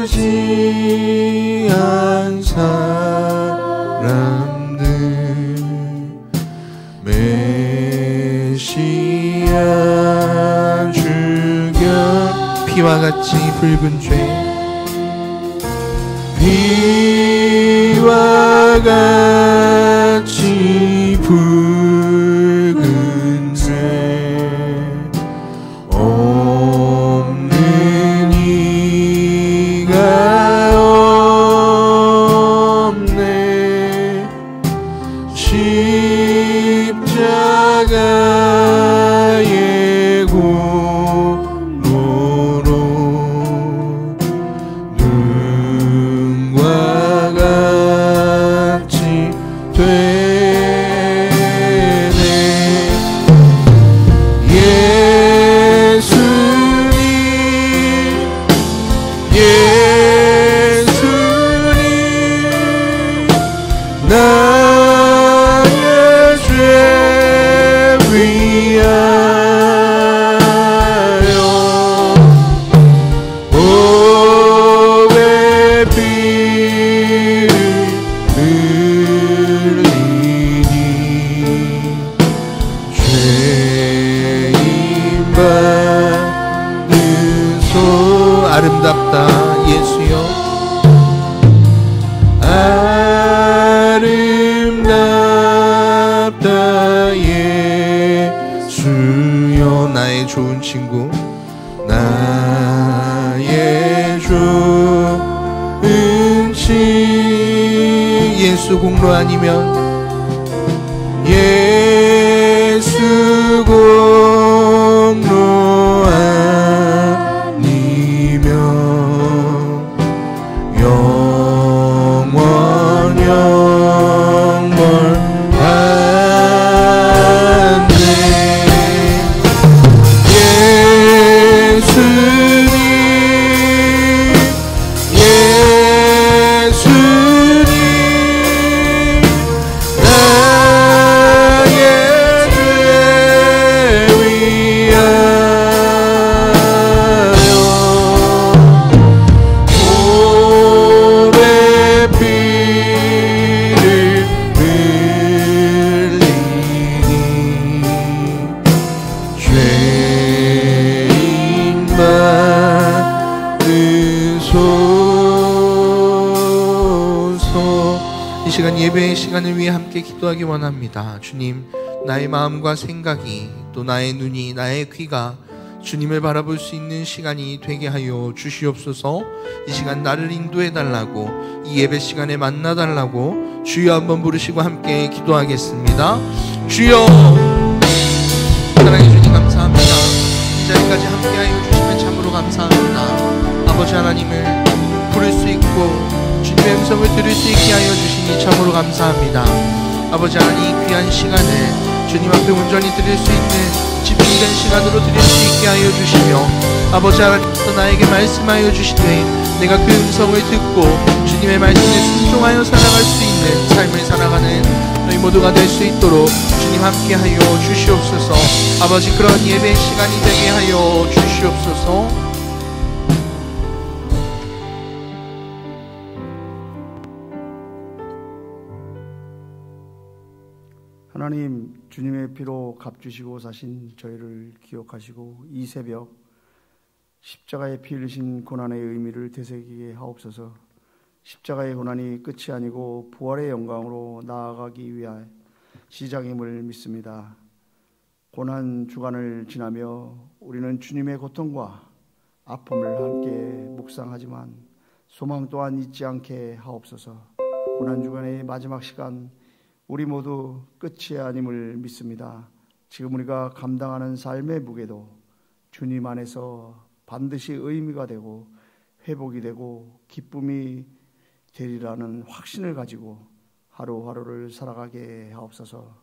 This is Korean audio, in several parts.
무지한 사람들 메시아 주경 피와 같이 붉은 죄 피와 같이 붉은 죄 없는 이가 없네 십자가의 공로로 눈과 같이 되네 예수님 나의 죄 위하여 보배 피를 흘리니 죄인 받는 소 아름답다 예수여 아름답다 예수여 나의 좋은 친구 나의 좋은 친구 예수 공로 아니면 예수 공로 아니면 영원 안돼 예수님 나의 죄 위하여 보배 피를 흘리니 죄인 받으소서. 이 시간 예배의 시간을 위해 함께 기도하기 원합니다. 주님, 나의 마음과 생각이 또 나의 눈이 나의 귀가 주님을 바라볼 수 있는 시간이 되게 하여 주시옵소서. 이 시간 나를 인도해 달라고 이 예배 시간에 만나 달라고 주여 한번 부르시고 함께 기도하겠습니다. 주여 사랑해 주님 감사합니다. 이 자리까지 함께하여 주시면 참으로 감사합니다. 아버지 하나님을 부를 수 있고 주님의 음성을 들을 수 있게 하여 주시니 참으로 감사합니다. 아버지 하나님 이 귀한 시간을 주님 앞에 온전히 드릴 수 있는 집중된 시간으로 드릴 수 있게 하여 주시며 아버지 하나님께서 나에게 말씀하여 주시되 내가 그 음성을 듣고 주님의 말씀에 순종하여 살아갈 수 있는 삶을 살아가는 너희 모두가 될 수 있도록 주님 함께하여 주시옵소서. 아버지 그런 예배의 시간이 되게 하여 주시옵소서. 하나님, 주님의 피로 값주시고 사신 저희를 기억하시고 이 새벽 십자가의 피 흘리신 고난의 의미를 되새기게 하옵소서. 십자가의 고난이 끝이 아니고 부활의 영광으로 나아가기 위한 시작임을 믿습니다. 고난 주간을 지나며 우리는 주님의 고통과 아픔을 함께 묵상하지만 소망 또한 잊지 않게 하옵소서. 고난 주간의 마지막 시간 우리 모두 끝이 아님을 믿습니다. 지금 우리가 감당하는 삶의 무게도 주님 안에서 반드시 의미가 되고 회복이 되고 기쁨이 되리라는 확신을 가지고 하루하루를 살아가게 하옵소서.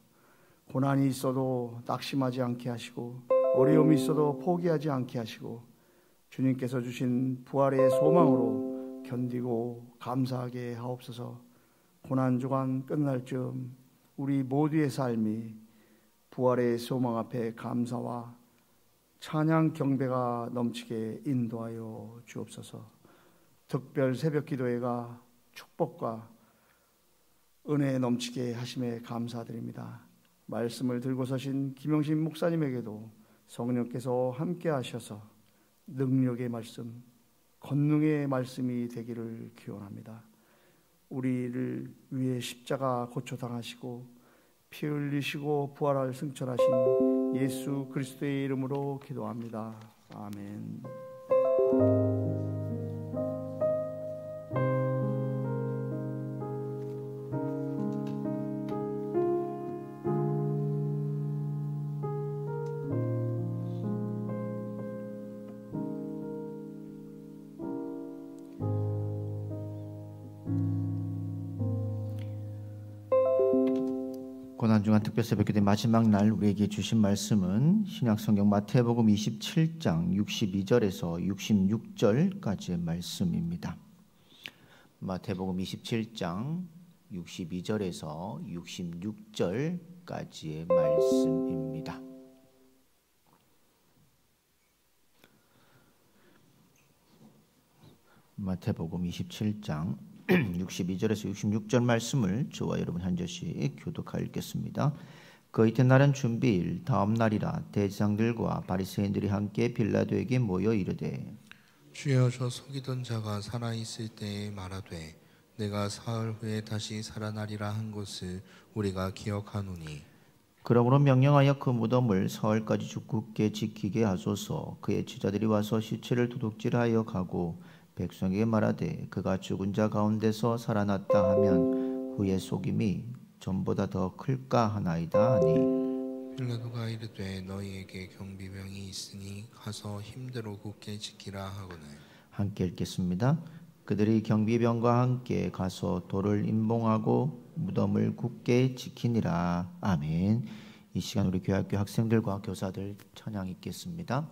고난이 있어도 낙심하지 않게 하시고 어려움이 있어도 포기하지 않게 하시고 주님께서 주신 부활의 소망으로 견디고 감사하게 하옵소서. 고난주간 끝날 즈음 우리 모두의 삶이 부활의 소망 앞에 감사와 찬양 경배가 넘치게 인도하여 주옵소서. 특별 새벽 기도회가 축복과 은혜에 넘치게 하심에 감사드립니다. 말씀을 들고 서신 김영신 목사님에게도 성령께서 함께 하셔서 능력의 말씀, 권능의 말씀이 되기를 기원합니다. 우리를 위해 십자가 고초당하시고 피 흘리시고 부활할 승천하신 예수 그리스도의 이름으로 기도합니다. 아멘. 고난중한 특별 새벽기도의 마지막 날 우리에게 주신 말씀은 신약성경 마태복음 27장 62절에서 66절까지의 말씀입니다. 마태복음 27장 62절에서 66절까지의 말씀입니다. 마태복음 27장 62절에서 66절 말씀을 저와 여러분 한 절씩 교독하여 읽겠습니다. 그 이튿날은 준비일 다음 날이라 대제사장들과 바리새인들이 함께 빌라도에게 모여 이르되 주여, 저 속이던 자가 살아있을 때에 말하되 내가 사흘 후에 다시 살아나리라 한 것을 우리가 기억하노니 그러므로 명령하여 그 무덤을 사흘까지 굳게 지키게 하소서. 그의 제자들이 와서 시체를 도둑질하여 가고 백성에게 말하되 그가 죽은 자 가운데서 살아났다 하면 후에 속임이 전보다 더 클까 하나이다 하니 빌라도가 이르되 너희에게 경비병이 있으니 가서 힘대로 굳게 지키라 하거늘. 함께 읽겠습니다. 그들이 경비병과 함께 가서 돌을 임봉하고 무덤을 굳게 지키니라. 아멘. 이 시간 우리 교회학교 학생들과 교사들 찬양 읽겠습니다.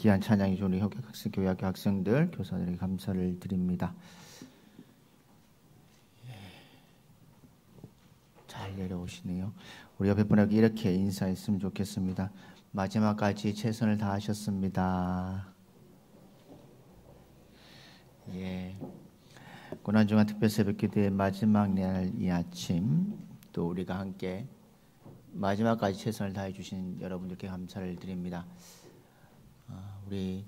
귀한 찬양이 좋은 우리 교회학교 학생들, 교사들에게 감사를 드립니다. 잘 내려오시네요. 우리 옆에 분에게 이렇게 인사했으면 좋겠습니다. 마지막까지 최선을 다하셨습니다. 고난중간 특별 새벽기도의 마지막 날 이 아침, 또 우리가 함께 마지막까지 최선을 다해 주신 여러분들께 감사를 드립니다. 우리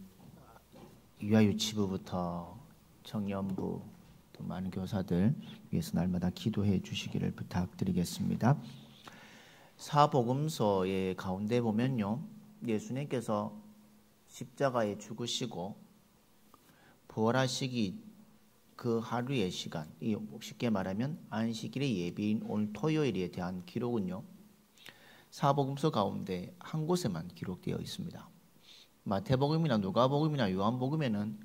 유아유치부부터 청년부, 또 많은 교사들 위해서 날마다 기도해 주시기를 부탁드리겠습니다. 사복음서의 가운데 보면요, 예수님께서 십자가에 죽으시고 부활하시기 그 하루의 시간, 쉽게 말하면 안식일의 예비인 오늘 토요일에 대한 기록은요, 사복음서 가운데 한 곳에만 기록되어 있습니다. 마태복음이나 누가복음이나 요한복음에는,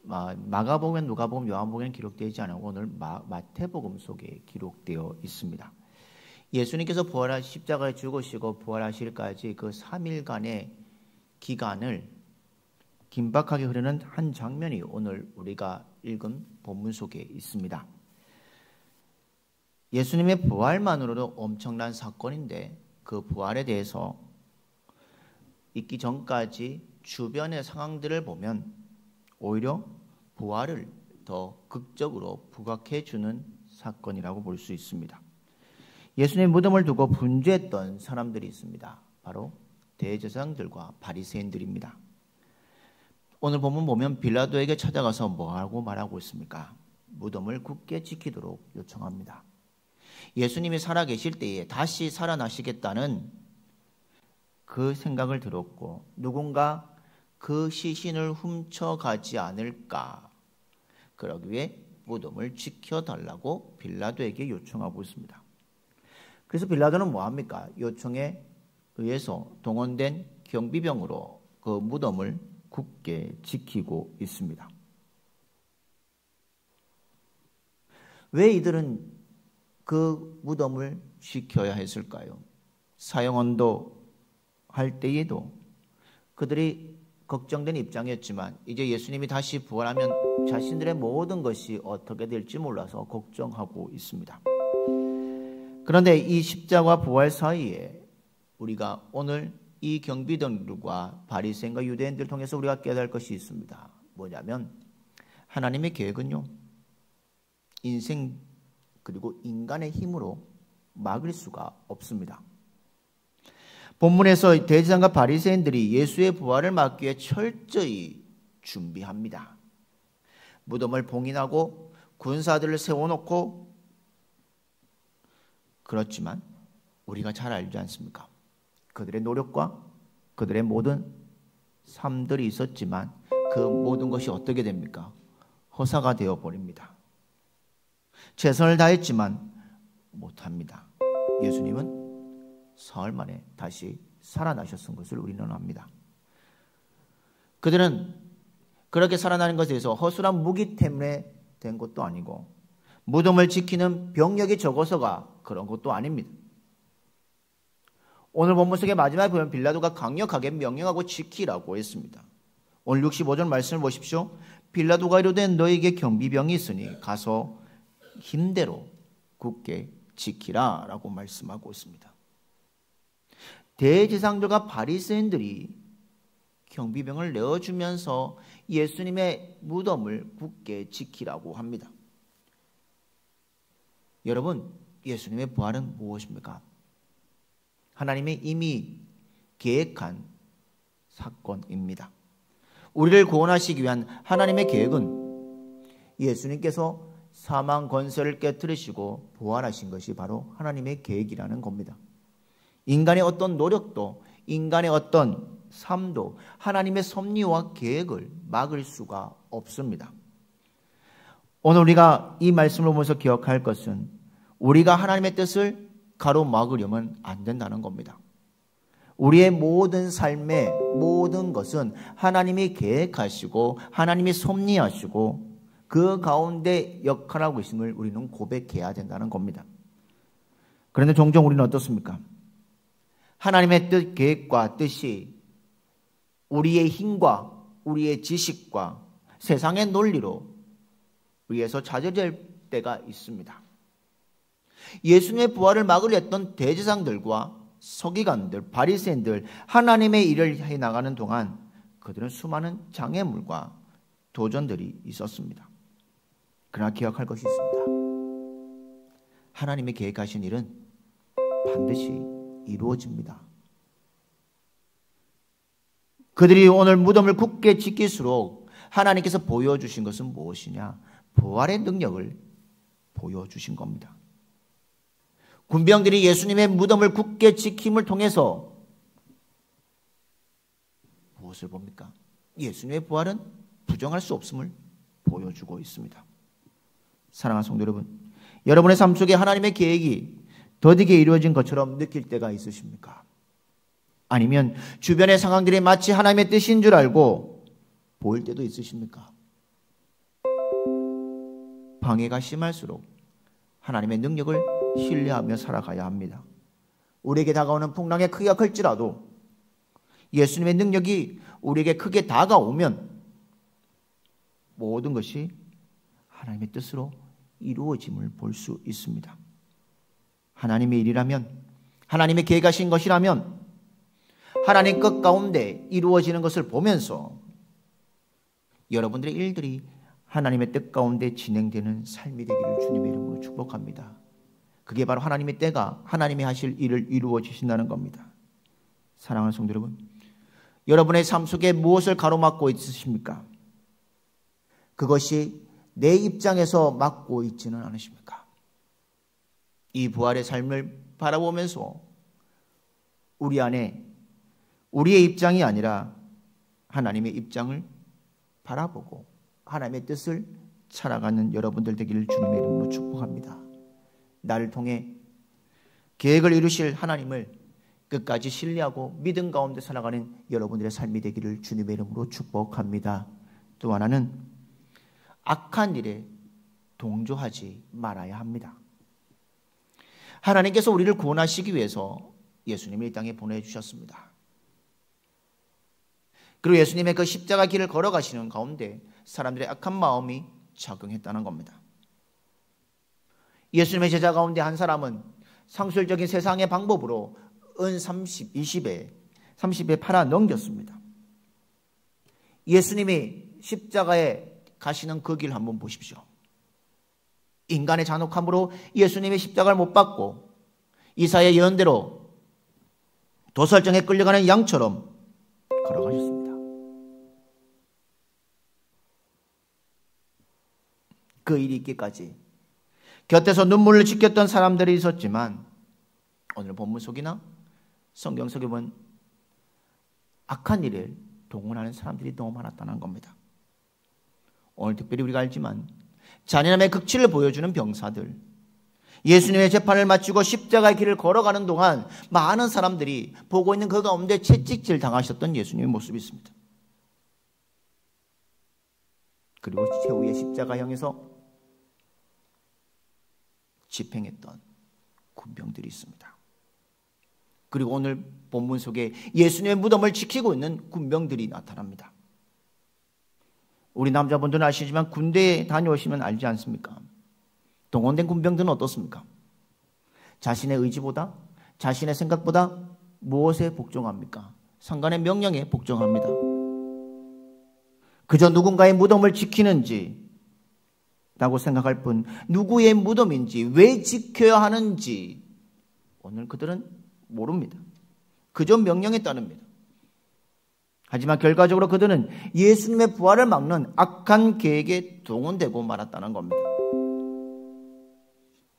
마가복음, 누가복음, 요한복음에는 기록되지 않고 오늘 마태복음 속에 기록되어 있습니다. 예수님께서 십자가에 죽으시고 부활하실까지 그 3일간의 기간을 긴박하게 흐르는 한 장면이 오늘 우리가 읽은 본문 속에 있습니다. 예수님의 부활만으로도 엄청난 사건인데, 그 부활에 대해서 있기 전까지 주변의 상황들을 보면 오히려 부활을 더 극적으로 부각해 주는 사건이라고 볼 수 있습니다. 예수님의 무덤을 두고 분주했던 사람들이 있습니다. 바로 대제사장들과 바리새인들입니다. 오늘 본문 보면 빌라도에게 찾아가서 뭐라고 말하고 있습니까? 무덤을 굳게 지키도록 요청합니다. 예수님이 살아계실 때에 다시 살아나시겠다는 그 생각을 들었고, 누군가 그 시신을 훔쳐가지 않을까, 그러기 위해 무덤을 지켜달라고 빌라도에게 요청하고 있습니다. 그래서 빌라도는 뭐합니까? 요청에 의해서 동원된 경비병으로 그 무덤을 굳게 지키고 있습니다. 왜 이들은 그 무덤을 지켜야 했을까요? 사형언도 할 때에도 그들이 걱정된 입장이었지만, 이제 예수님이 다시 부활하면 자신들의 모든 것이 어떻게 될지 몰라서 걱정하고 있습니다. 그런데 이 십자가와 부활 사이에 우리가 오늘 이 경비들과 바리새인과 유대인들을 통해서 우리가 깨달을 것이 있습니다. 뭐냐면, 하나님의 계획은요, 인생 그리고 인간의 힘으로 막을 수가 없습니다. 본문에서 대제사장과 바리새인들이 예수의 부활을 막기 위해 철저히 준비합니다. 무덤을 봉인하고 군사들을 세워놓고, 그렇지만 우리가 잘 알지 않습니까? 그들의 노력과 그들의 모든 삶들이 있었지만 그 모든 것이 어떻게 됩니까? 허사가 되어버립니다. 최선을 다했지만 못합니다. 예수님은 사흘 만에 다시 살아나셨던 것을 우리는 압니다. 그들은 그렇게 살아나는 것에 대해서 허술한 무기 때문에 된 것도 아니고, 무덤을 지키는 병력이 적어서가 그런 것도 아닙니다. 오늘 본문 속의 마지막에 보면 빌라도가 강력하게 명령하고 지키라고 했습니다. 오늘 65절 말씀을 보십시오. 빌라도가 이르되 너에게 경비병이 있으니 가서 힘대로 굳게 지키라 라고 말씀하고 있습니다. 대제사장들과 바리새인들이 경비병을 내어주면서 예수님의 무덤을 굳게 지키라고 합니다. 여러분, 예수님의 부활은 무엇입니까? 하나님이 이미 계획한 사건입니다. 우리를 구원하시기 위한 하나님의 계획은 예수님께서 사망 권세를 깨뜨리시고 부활하신 것이 바로 하나님의 계획이라는 겁니다. 인간의 어떤 노력도, 인간의 어떤 삶도 하나님의 섭리와 계획을 막을 수가 없습니다. 오늘 우리가 이 말씀을 보면서 기억할 것은, 우리가 하나님의 뜻을 가로막으려면 안 된다는 겁니다. 우리의 모든 삶의 모든 것은 하나님이 계획하시고 하나님이 섭리하시고 그 가운데 역할하고 있음을 우리는 고백해야 된다는 겁니다. 그런데 종종 우리는 어떻습니까? 하나님의 뜻, 계획과 뜻이 우리의 힘과 우리의 지식과 세상의 논리로 의해서 좌절될 때가 있습니다. 예수님의 부활을 막으려 했던 대제사장들과 서기관들, 바리새인들 하나님의 일을 해나가는 동안 그들은 수많은 장애물과 도전들이 있었습니다. 그러나 기억할 것이 있습니다. 하나님의 계획하신 일은 반드시 이루어집니다. 그들이 오늘 무덤을 굳게 지킬수록 하나님께서 보여주신 것은 무엇이냐? 부활의 능력을 보여주신 겁니다. 군병들이 예수님의 무덤을 굳게 지킴을 통해서 무엇을 봅니까? 예수님의 부활은 부정할 수 없음을 보여주고 있습니다. 사랑하는 성도 여러분, 여러분의 삶 속에 하나님의 계획이 더디게 이루어진 것처럼 느낄 때가 있으십니까? 아니면 주변의 상황들이 마치 하나님의 뜻인 줄 알고 보일 때도 있으십니까? 방해가 심할수록 하나님의 능력을 신뢰하며 살아가야 합니다. 우리에게 다가오는 풍랑의 크기가 클지라도 예수님의 능력이 우리에게 크게 다가오면 모든 것이 하나님의 뜻으로 이루어짐을 볼 수 있습니다. 하나님의 일이라면, 하나님의 계획하신 것이라면 하나님 뜻 가운데 이루어지는 것을 보면서 여러분들의 일들이 하나님의 뜻 가운데 진행되는 삶이 되기를 주님의 이름으로 축복합니다. 그게 바로 하나님의 때가 하나님이 하실 일을 이루어 주신다는 겁니다. 사랑하는 성도 여러분, 여러분의 삶 속에 무엇을 가로막고 있으십니까? 그것이 내 입장에서 막고 있지는 않으십니까? 이 부활의 삶을 바라보면서 우리 안에 우리의 입장이 아니라 하나님의 입장을 바라보고 하나님의 뜻을 살아가는 여러분들 되기를 주님의 이름으로 축복합니다. 나를 통해 계획을 이루실 하나님을 끝까지 신뢰하고 믿음 가운데 살아가는 여러분들의 삶이 되기를 주님의 이름으로 축복합니다. 또 하나는 악한 일에 동조하지 말아야 합니다. 하나님께서 우리를 구원하시기 위해서 예수님을 이 땅에 보내주셨습니다. 그리고 예수님의 그 십자가 길을 걸어가시는 가운데 사람들의 악한 마음이 작용했다는 겁니다. 예수님의 제자 가운데 한 사람은 상술적인 세상의 방법으로 은 30에 팔아 넘겼습니다. 예수님이 십자가에 가시는 그 길 한번 보십시오. 인간의 잔혹함으로 예수님이 십자가를 못 받고 이사야 예언대로 도살장에 끌려가는 양처럼 걸어가셨습니다. 그 일이 있기까지 곁에서 눈물을 지켰던 사람들이 있었지만 오늘 본문 속이나 성경 속에 보면 악한 일을 동원하는 사람들이 너무 많았다는 겁니다. 오늘 특별히 우리가 알지만 잔인함의 극치를 보여주는 병사들, 예수님의 재판을 마치고 십자가의 길을 걸어가는 동안 많은 사람들이 보고 있는 그 가운데 채찍질 당하셨던 예수님의 모습이 있습니다. 그리고 최후의 십자가형에서 집행했던 군병들이 있습니다. 그리고 오늘 본문 속에 예수님의 무덤을 지키고 있는 군병들이 나타납니다. 우리 남자분들은 아시지만 군대에 다녀오시면 알지 않습니까? 동원된 군병들은 어떻습니까? 자신의 의지보다, 자신의 생각보다 무엇에 복종합니까? 상관의 명령에 복종합니다. 그저 누군가의 무덤을 지키는지 라고 생각할 뿐 누구의 무덤인지 왜 지켜야 하는지 오늘 그들은 모릅니다. 그저 명령에 따릅니다. 하지만 결과적으로 그들은 예수님의 부활을 막는 악한 계획에 동원되고 말았다는 겁니다.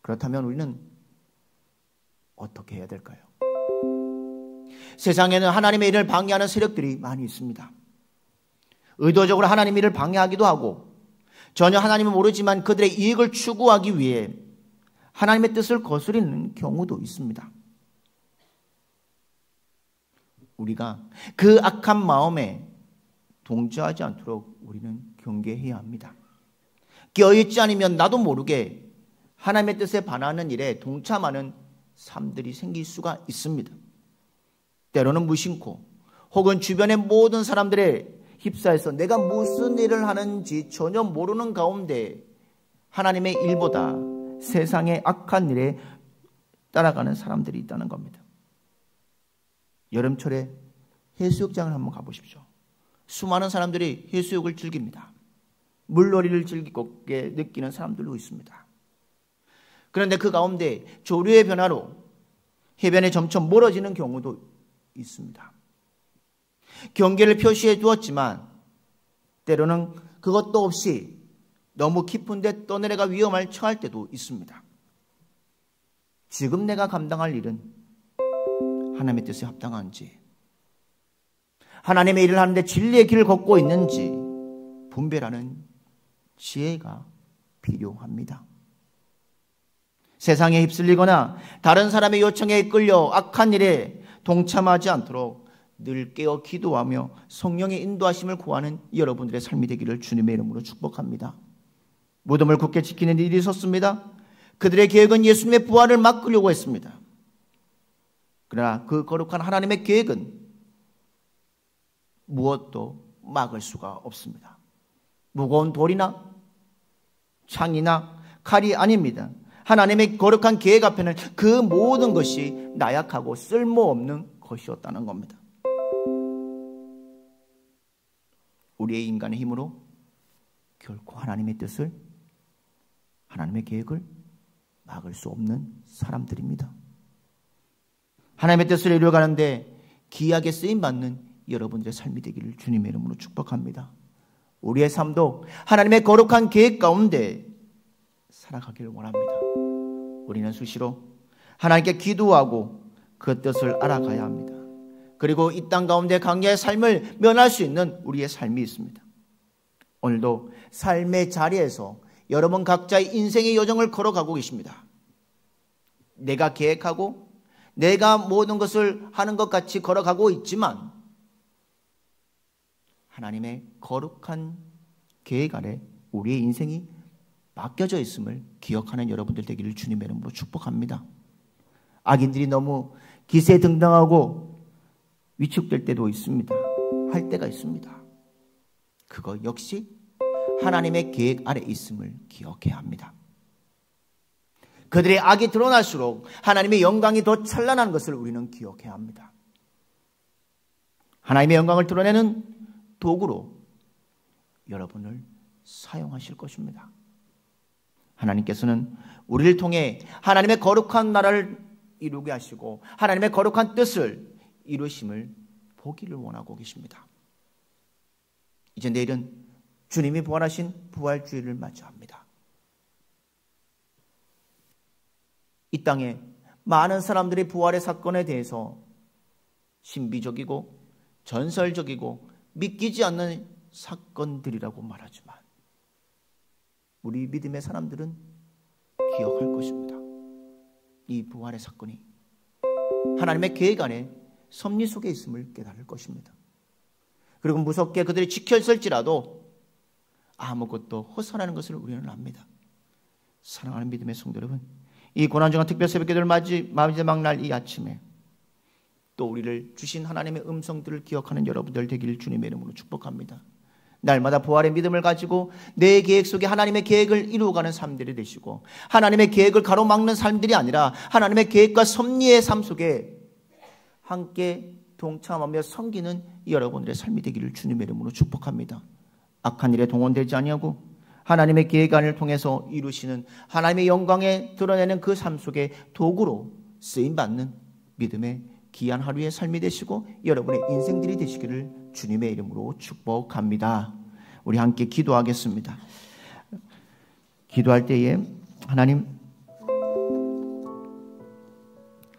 그렇다면 우리는 어떻게 해야 될까요? 세상에는 하나님의 일을 방해하는 세력들이 많이 있습니다. 의도적으로 하나님의 일을 방해하기도 하고 전혀 하나님은 모르지만 그들의 이익을 추구하기 위해 하나님의 뜻을 거스르는 경우도 있습니다. 우리가 그 악한 마음에 동조하지 않도록 우리는 경계해야 합니다. 깨어있지 않으면 나도 모르게 하나님의 뜻에 반하는 일에 동참하는 삶들이 생길 수가 있습니다. 때로는 무심코 혹은 주변의 모든 사람들의 휩싸여서 내가 무슨 일을 하는지 전혀 모르는 가운데 하나님의 일보다 세상의 악한 일에 따라가는 사람들이 있다는 겁니다. 여름철에 해수욕장을 한번 가보십시오. 수많은 사람들이 해수욕을 즐깁니다. 물놀이를 즐기고 느끼는 사람들도 있습니다. 그런데 그 가운데 조류의 변화로 해변에 점점 멀어지는 경우도 있습니다. 경계를 표시해 두었지만 때로는 그것도 없이 너무 깊은 데 떠내려가 위험을 처할 때도 있습니다. 지금 내가 감당할 일은 하나님의 뜻에 합당한지, 하나님의 일을 하는데 진리의 길을 걷고 있는지 분별하는 지혜가 필요합니다. 세상에 휩쓸리거나 다른 사람의 요청에 끌려 악한 일에 동참하지 않도록 늘 깨어 기도하며 성령의 인도하심을 구하는 여러분들의 삶이 되기를 주님의 이름으로 축복합니다. 무덤을 굳게 지키는 일이 있었습니다. 그들의 계획은 예수님의 부활을 막으려고 했습니다. 그러나 그 거룩한 하나님의 계획은 무엇도 막을 수가 없습니다. 무거운 돌이나 창이나 칼이 아닙니다. 하나님의 거룩한 계획 앞에는 그 모든 것이 나약하고 쓸모없는 것이었다는 겁니다. 우리의 인간의 힘으로 결코 하나님의 뜻을, 하나님의 계획을 막을 수 없는 사람들입니다. 하나님의 뜻을 이루어가는데 귀하게 쓰임받는 여러분들의 삶이 되기를 주님의 이름으로 축복합니다. 우리의 삶도 하나님의 거룩한 계획 가운데 살아가기를 원합니다. 우리는 수시로 하나님께 기도하고 그 뜻을 알아가야 합니다. 그리고 이 땅 가운데 강야의 삶을 면할 수 있는 우리의 삶이 있습니다. 오늘도 삶의 자리에서 여러분 각자의 인생의 여정을 걸어가고 계십니다. 내가 계획하고 내가 모든 것을 하는 것 같이 걸어가고 있지만 하나님의 거룩한 계획 아래 우리의 인생이 맡겨져 있음을 기억하는 여러분들 되기를 주님의 이름으로 축복합니다. 악인들이 너무 기세등등하고 위축될 때도 있습니다. 할 때가 있습니다. 그거 역시 하나님의 계획 아래 있음을 기억해야 합니다. 그들의 악이 드러날수록 하나님의 영광이 더 찬란한 것을 우리는 기억해야 합니다. 하나님의 영광을 드러내는 도구로 여러분을 사용하실 것입니다. 하나님께서는 우리를 통해 하나님의 거룩한 나라를 이루게 하시고 하나님의 거룩한 뜻을 이루심을 보기를 원하고 계십니다. 이제 내일은 주님이 부활하신 부활주일을 맞이합니다. 이 땅에 많은 사람들이 부활의 사건에 대해서 신비적이고 전설적이고 믿기지 않는 사건들이라고 말하지만 우리 믿음의 사람들은 기억할 것입니다. 이 부활의 사건이 하나님의 계획 안에 섭리 속에 있음을 깨달을 것입니다. 그리고 무섭게 그들이 지켰을지라도 아무것도 허술하는 것을 우리는 압니다. 사랑하는 믿음의 성도 여러분, 이 고난중한 특별 새벽기도를 마지막 날 이 아침에 또 우리를 주신 하나님의 음성들을 기억하는 여러분들 되기를 주님의 이름으로 축복합니다. 날마다 부활의 믿음을 가지고 내 계획 속에 하나님의 계획을 이루어가는 삶들이 되시고 하나님의 계획을 가로막는 삶들이 아니라 하나님의 계획과 섭리의 삶 속에 함께 동참하며 섬기는 여러분들의 삶이 되기를 주님의 이름으로 축복합니다. 악한 일에 동원되지 아니하고 하나님의 계획안을 통해서 이루시는 하나님의 영광에 드러내는 그 삶 속에 도구로 쓰임받는 믿음의 귀한 하루의 삶이 되시고 여러분의 인생들이 되시기를 주님의 이름으로 축복합니다. 우리 함께 기도하겠습니다. 기도할 때에 하나님,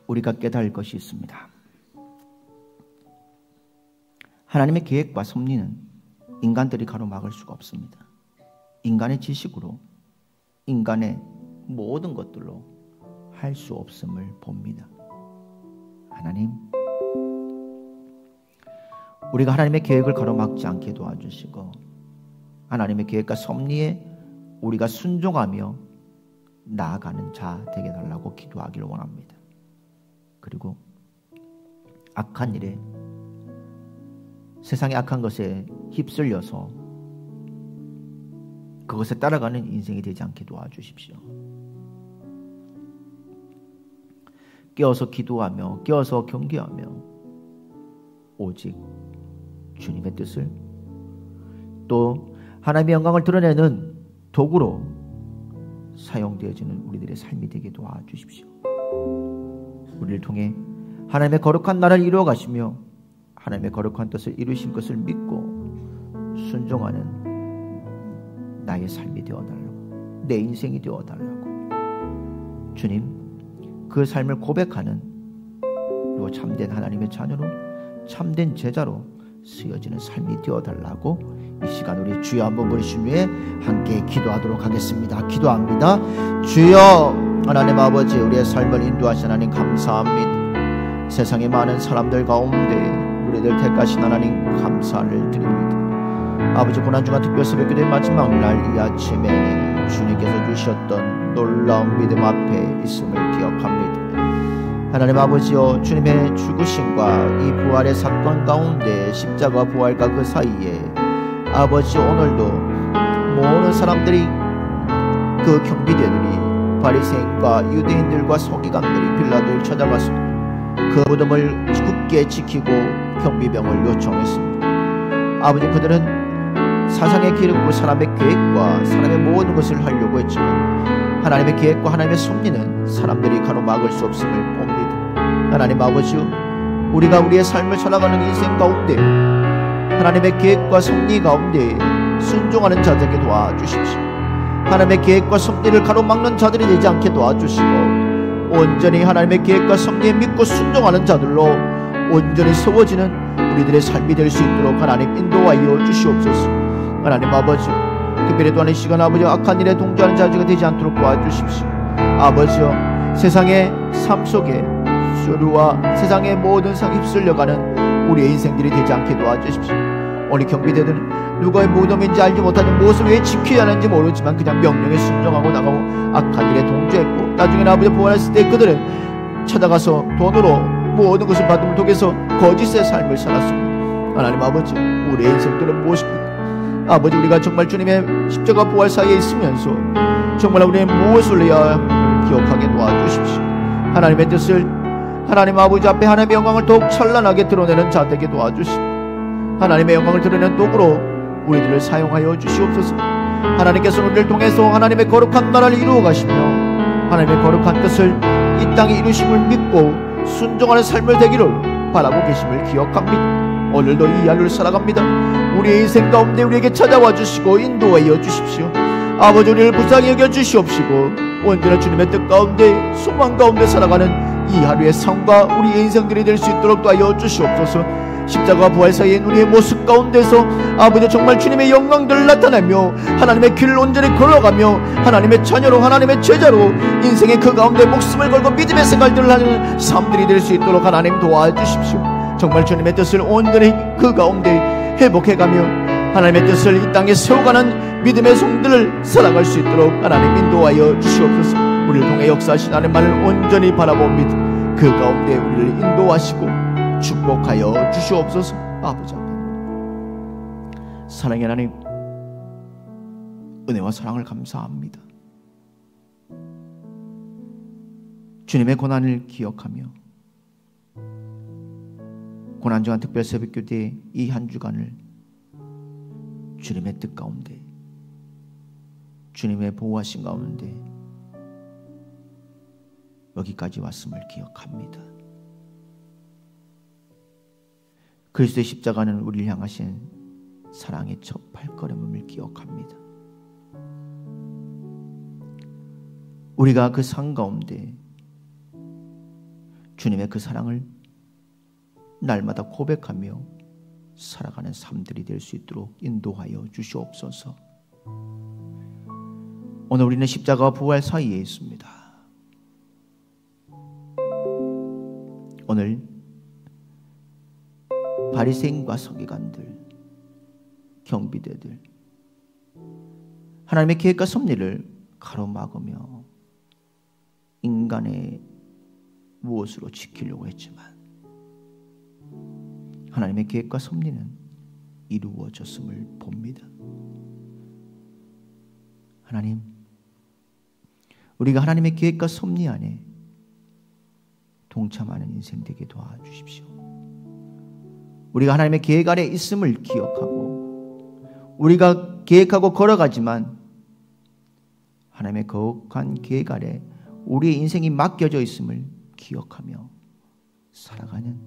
우리가 깨달을 것이 있습니다. 하나님의 계획과 섭리는 인간들이 가로막을 수가 없습니다. 인간의 지식으로, 인간의 모든 것들로 할 수 없음을 봅니다. 하나님, 우리가 하나님의 계획을 가로막지 않게 도와주시고 하나님의 계획과 섭리에 우리가 순종하며 나아가는 자 되게 달라고 기도하기를 원합니다. 그리고 악한 일에, 세상의 악한 것에 휩쓸려서 그것에 따라가는 인생이 되지 않게 도와주십시오. 깨어서 기도하며 깨어서 경계하며 오직 주님의 뜻을 또 하나님의 영광을 드러내는 도구로 사용되어지는 우리들의 삶이 되게 도와주십시오. 우리를 통해 하나님의 거룩한 나라를 이루어 가시며 하나님의 거룩한 뜻을 이루신 것을 믿고 순종하는 나의 삶이 되어달라고, 내 인생이 되어달라고, 주님 그 삶을 고백하는, 그리고 참된 하나님의 자녀로, 참된 제자로 쓰여지는 삶이 되어달라고 이 시간 우리 주여 한번 부르신 후에 함께 기도하도록 하겠습니다. 기도합니다. 주여 하나님 아버지, 우리의 삶을 인도하신 하나님 감사합니다. 세상의 많은 사람들 가운데 우리들 택하신 하나님 감사를 드립니다. 아버지, 고난주간 특별 새벽기도의 마지막 날 이 아침에 주님께서 주셨던 놀라운 믿음 앞에 있음을 기억합니다. 하나님 아버지여, 주님의 죽으심과 이 부활의 사건 가운데 십자가 부활과 그 사이에 아버지, 오늘도 모든 사람들이, 그 경비대들이 바리새인과 유대인들과 서기관들이 빌라도를 찾아가서 그 무덤을 굳게 지키고 경비병을 요청했습니다. 아버지, 그들은 사상의 기름과 사람의 계획과 사람의 모든 것을 하려고 했지만 하나님의 계획과 하나님의 섭리는 사람들이 가로막을 수 없음을 봅니다. 하나님 아버지, 우리가 우리의 삶을 살아가는 인생 가운데 하나님의 계획과 섭리 가운데 순종하는 자들에게 도와주십시오. 하나님의 계획과 섭리를 가로막는 자들이 되지 않게 도와주시고 온전히 하나님의 계획과 섭리에 믿고 순종하는 자들로 온전히 세워지는 우리들의 삶이 될 수 있도록 하나님 인도하여 주시옵소서. 하나님 아버지, 특별히 또한 이 시간 아버지, 악한 일에 동조하는 자들이 되지 않도록 도와주십시오. 아버지여, 세상의 삶 속에 수루와 세상의 모든 상 휩쓸려가는 우리의 인생들이 되지 않게 도와주십시오. 오늘 경비대들은 누가의 무덤인지 알지 못하는 무엇을 왜 지켜야 하는지 모르지만 그냥 명령에 순종하고 나가고 악한 일에 동조했고, 나중에 아버지 부활했을 때 그들은 찾아가서 돈으로 모든 것을 받음을 통해서 거짓의 삶을 살았습니다. 하나님 아버지, 우리의 인생들은 무엇입니까? 아버지, 우리가 정말 주님의 십자가 부활 사이에 있으면서 정말 우리의 무엇을 해야 함을 기억하게 도와주십시오. 하나님의 뜻을 하나님 아버지 앞에 하나님의 영광을 더욱 찬란하게 드러내는 자들에게 도와주시고 하나님의 영광을 드러내는 도구로 우리들을 사용하여 주시옵소서. 하나님께서는 우리를 통해서 하나님의 거룩한 나라를 이루어 가시며 하나님의 거룩한 뜻을 이 땅에 이루심을 믿고 순종하는 삶을 되기를 바라고 계심을 기억합니다. 오늘도 이 하루를 살아갑니다. 우리의 인생 가운데 우리에게 찾아와 주시고 인도하여 주십시오. 아버지, 우리를 불쌍히 여겨 주시옵시고 온전한 주님의 뜻 가운데 소망 가운데 살아가는 이 하루의 삶과 우리의 인생들이 될 수 있도록 도와여 주시옵소서. 십자가 부활 사이의 우리의 모습 가운데서 아버지, 정말 주님의 영광들을 나타내며 하나님의 길을 온전히 걸어가며 하나님의 자녀로, 하나님의 제자로 인생의 그 가운데 목숨을 걸고 믿음의 생활들을 하는 삶들이 될 수 있도록 하나님 도와주십시오. 정말 주님의 뜻을 온전히 그 가운데 회복해가며 하나님의 뜻을 이 땅에 세워가는 믿음의 성들을 살아갈 수 있도록 하나님 인도하여 주시옵소서. 우리를 통해 역사하신 하나님만을 온전히 바라봅니다. 그 가운데 우리를 인도하시고 축복하여 주시옵소서. 아버지 앞에 사랑의 하나님, 은혜와 사랑을 감사합니다. 주님의 고난을 기억하며 고난주간 특별 새벽기도에 이 한 주간을 주님의 뜻 가운데, 주님의 보호하신 가운데 여기까지 왔음을 기억합니다. 그리스도의 십자가는 우리를 향하신 사랑의 첫 발걸음을 기억합니다. 우리가 그 상 가운데 주님의 그 사랑을 날마다 고백하며 살아가는 삶들이 될 수 있도록 인도하여 주시옵소서. 오늘 우리는 십자가와 부활 사이에 있습니다. 오늘 바리새인과 서기관들, 경비대들, 하나님의 계획과 섭리를 가로막으며 인간의 무엇으로 지키려고 했지만 하나님의 계획과 섭리는 이루어졌음을 봅니다. 하나님, 우리가 하나님의 계획과 섭리 안에 동참하는 인생 되게 도와주십시오. 우리가 하나님의 계획 아래 있음을 기억하고 우리가 계획하고 걸어가지만 하나님의 거룩한 계획 아래 우리의 인생이 맡겨져 있음을 기억하며 살아가는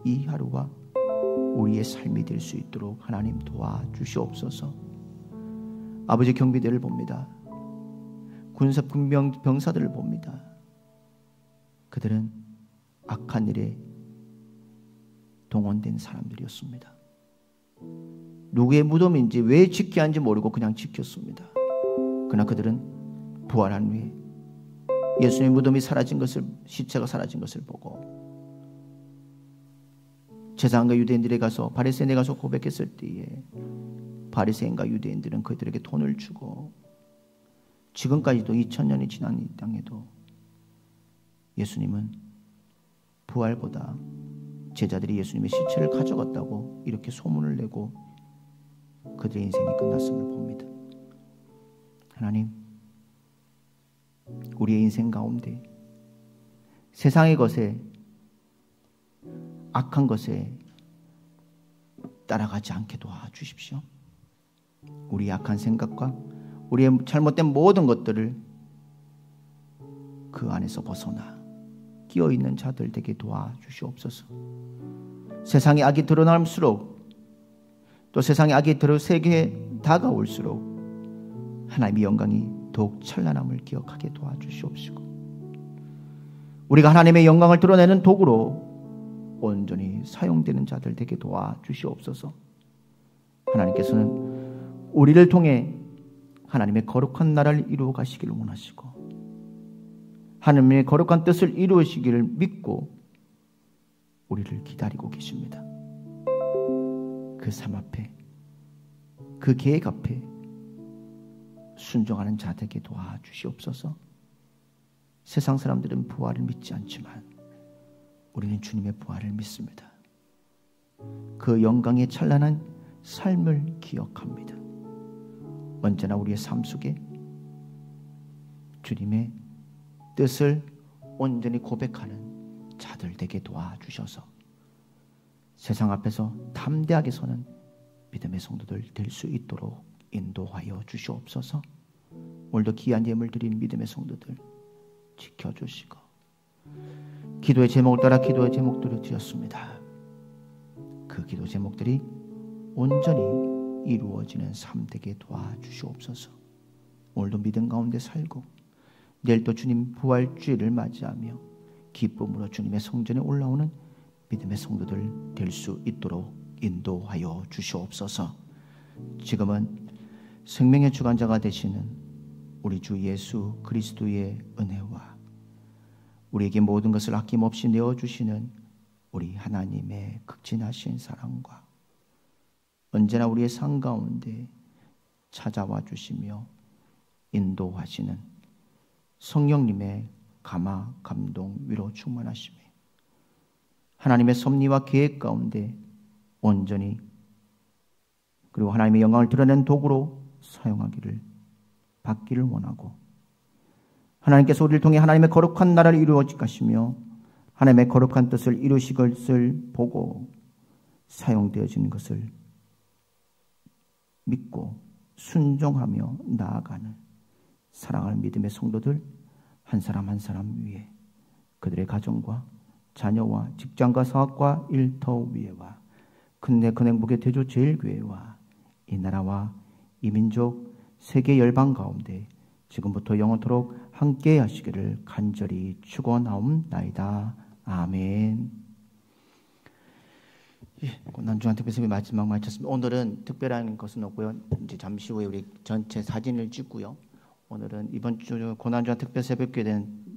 이 하루가 우리의 삶이 될 수 있도록 하나님 도와주시옵소서. 아버지, 경비대를 봅니다. 군사병사들을 봅니다. 그들은 악한 일에 동원된 사람들이었습니다. 누구의 무덤인지 왜 지켜야 하는지 모르고 그냥 지켰습니다. 그러나 그들은 부활한 후에 예수님의 무덤이 사라진 것을, 시체가 사라진 것을 보고 제사장과 유대인들에 가서, 바리새인에 가서 고백했을 때에 바리새인과 유대인들은 그들에게 돈을 주고, 지금까지도 2000년이 지난 이 땅에도 예수님은 부활보다 제자들이 예수님의 시체를 가져갔다고 이렇게 소문을 내고 그들의 인생이 끝났음을 봅니다. 하나님, 우리의 인생 가운데 세상의 것에, 악한 것에 따라가지 않게 도와주십시오. 우리의 악한 생각과 우리의 잘못된 모든 것들을 그 안에서 벗어나 끼어있는 자들 되게 도와주시옵소서. 세상의 악이 드러날수록, 또 세상의 악이 세계에 다가올수록 하나님의 영광이 더욱 찬란함을 기억하게 도와주시옵시고, 우리가 하나님의 영광을 드러내는 도구로 온전히 사용되는 자들 되게 도와주시옵소서. 하나님께서는 우리를 통해 하나님의 거룩한 나라를 이루어 가시기를 원하시고, 하나님의 거룩한 뜻을 이루시기를 믿고 우리를 기다리고 계십니다. 그 삶 앞에, 그 계획 앞에 순종하는 자들에게 도와주시옵소서. 세상 사람들은 부활을 믿지 않지만 우리는 주님의 부활을 믿습니다. 그 영광의 찬란한 삶을 기억합니다. 언제나 우리의 삶 속에 주님의 뜻을 온전히 고백하는 자들 되게 도와주셔서 세상 앞에서 담대하게 서는 믿음의 성도들 될 수 있도록 인도하여 주시옵소서. 오늘도 귀한 예물 드린 믿음의 성도들 지켜주시고, 기도의 제목을 따라 기도의 제목들을 드렸습니다. 그 기도 제목들이 온전히 이루어지는 삶 되게 도와주시옵소서. 오늘도 믿음 가운데 살고 내일 또 주님 부활주일을 맞이하며 기쁨으로 주님의 성전에 올라오는 믿음의 성도들 될 수 있도록 인도하여 주시옵소서. 지금은 생명의 주관자가 되시는 우리 주 예수 그리스도의 은혜와 우리에게 모든 것을 아낌없이 내어주시는 우리 하나님의 극진하신 사랑과 언제나 우리의 삶 가운데 찾아와 주시며 인도하시는 성령님의 감화, 감동, 위로 충만하심에 하나님의 섭리와 계획 가운데 온전히, 그리고 하나님의 영광을 드러낸 도구로 사용하기를 받기를 원하고, 하나님께서 우리를 통해 하나님의 거룩한 나라를 이루어질 것이며 하나님의 거룩한 뜻을 이루실 것을 보고 사용되어지는 것을 믿고 순종하며 나아가는 사랑하는 믿음의 성도들 한 사람 한 사람 위에, 그들의 가정과 자녀와 직장과 사업과 일터 위에와 근내 근행복의 대조 제일교회와 이 나라와 이 민족 세계 열방 가운데 지금부터 영원토록 함께 하시기를 간절히 축원하옵나이다. 아멘. 고난주간 특별세배 마지막 마쳤습니다. 오늘은 특별한 것은 없고요. 이제 잠시 후에 우리 전체 사진을 찍고요. 오늘은 이번 주 고난주간 특별새벽기도는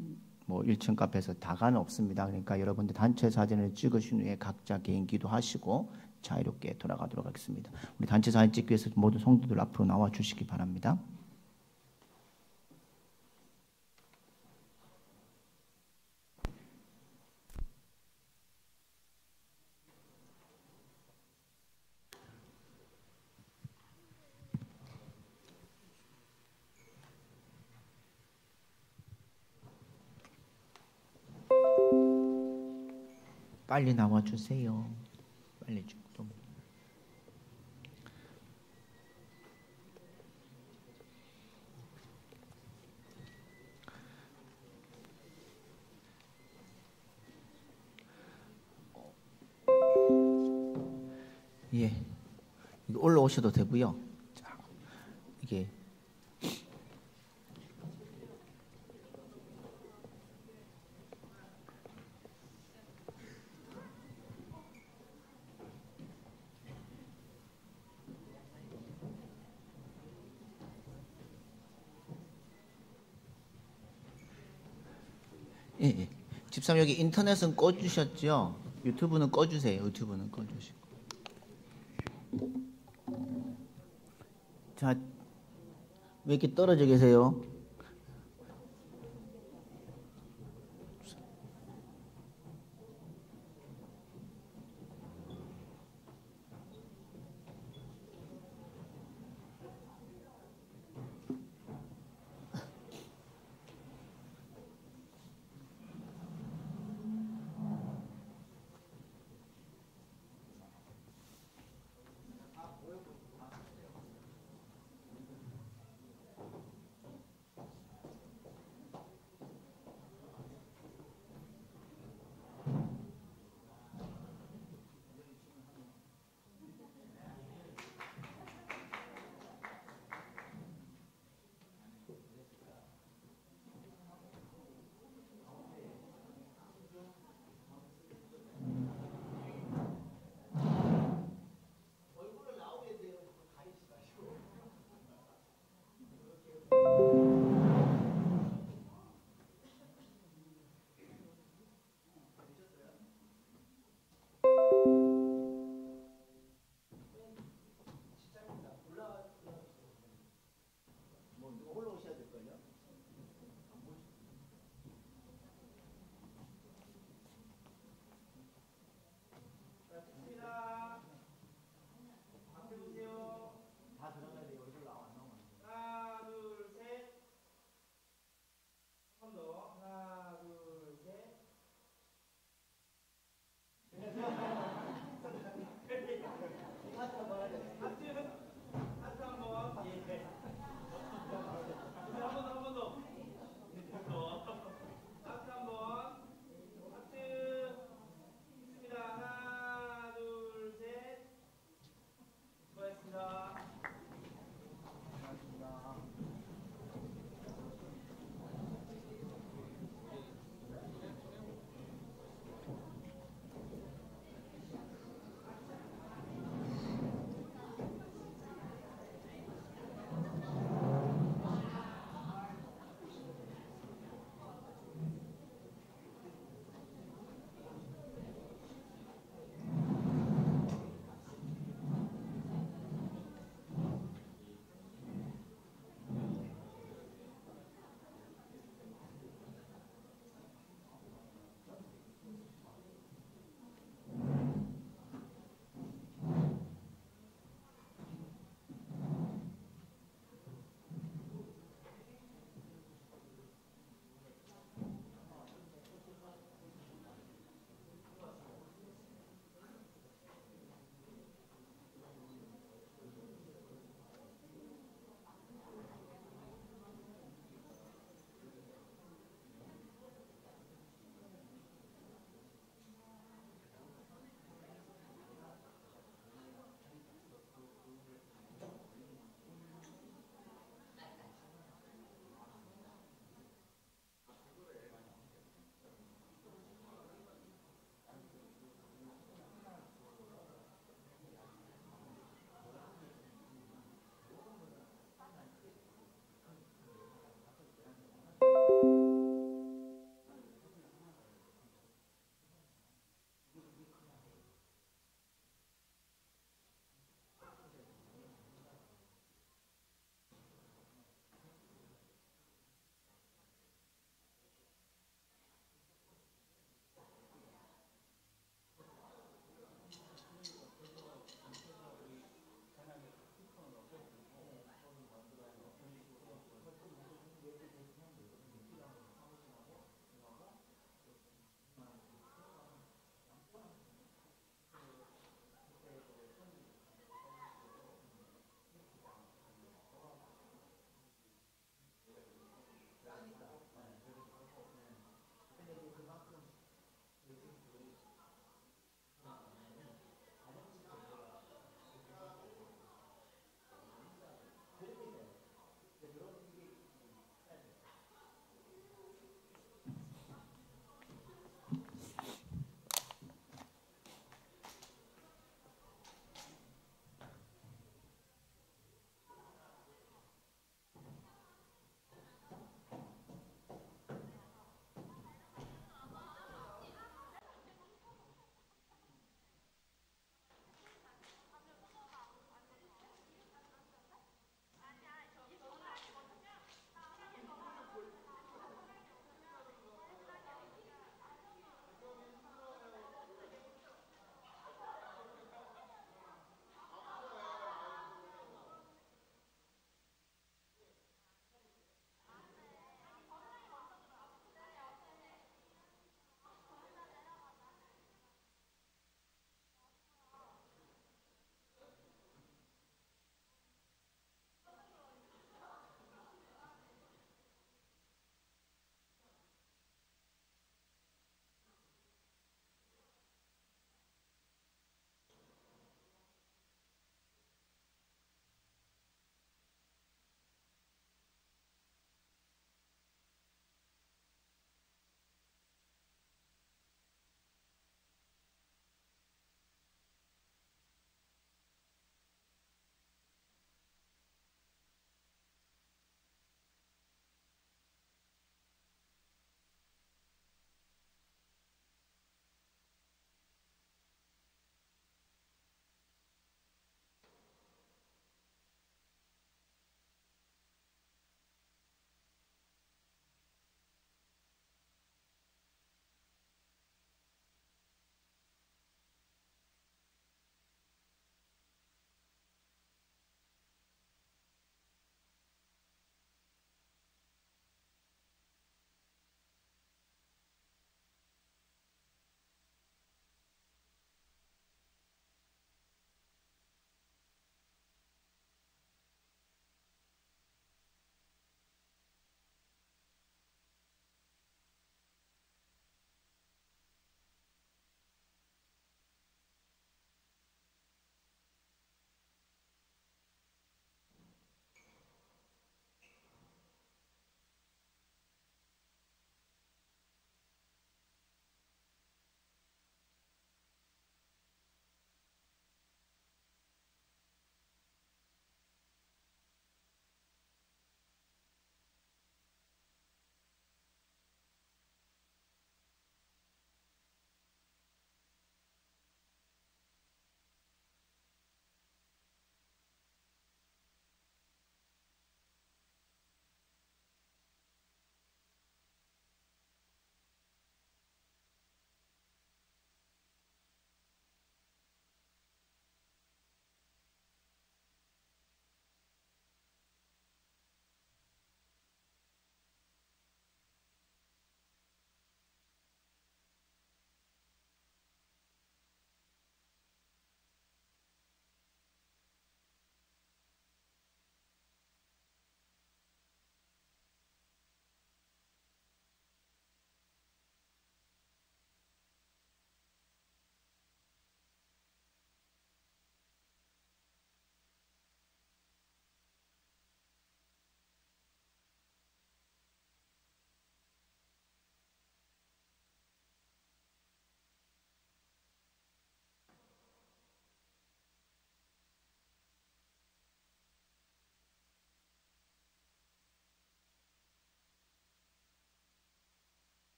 1층 카페에서 다가는 없습니다. 그러니까 여러분들 단체 사진을 찍으신 후에 각자 개인 기도하시고 자유롭게 돌아가도록 하겠습니다. 우리 단체 사진 찍기 위해서 모든 성도들 앞으로 나와 주시기 바랍니다. 빨리 나와 주세요. 빨리 좀. 예. 이거 올라오셔도 되고요. 자, 이게 예, 예. 집사님 여기 인터넷은 꺼주셨죠? 유튜브는 꺼주세요. 유튜브는 꺼주시고. 자, 왜 이렇게 떨어져 계세요?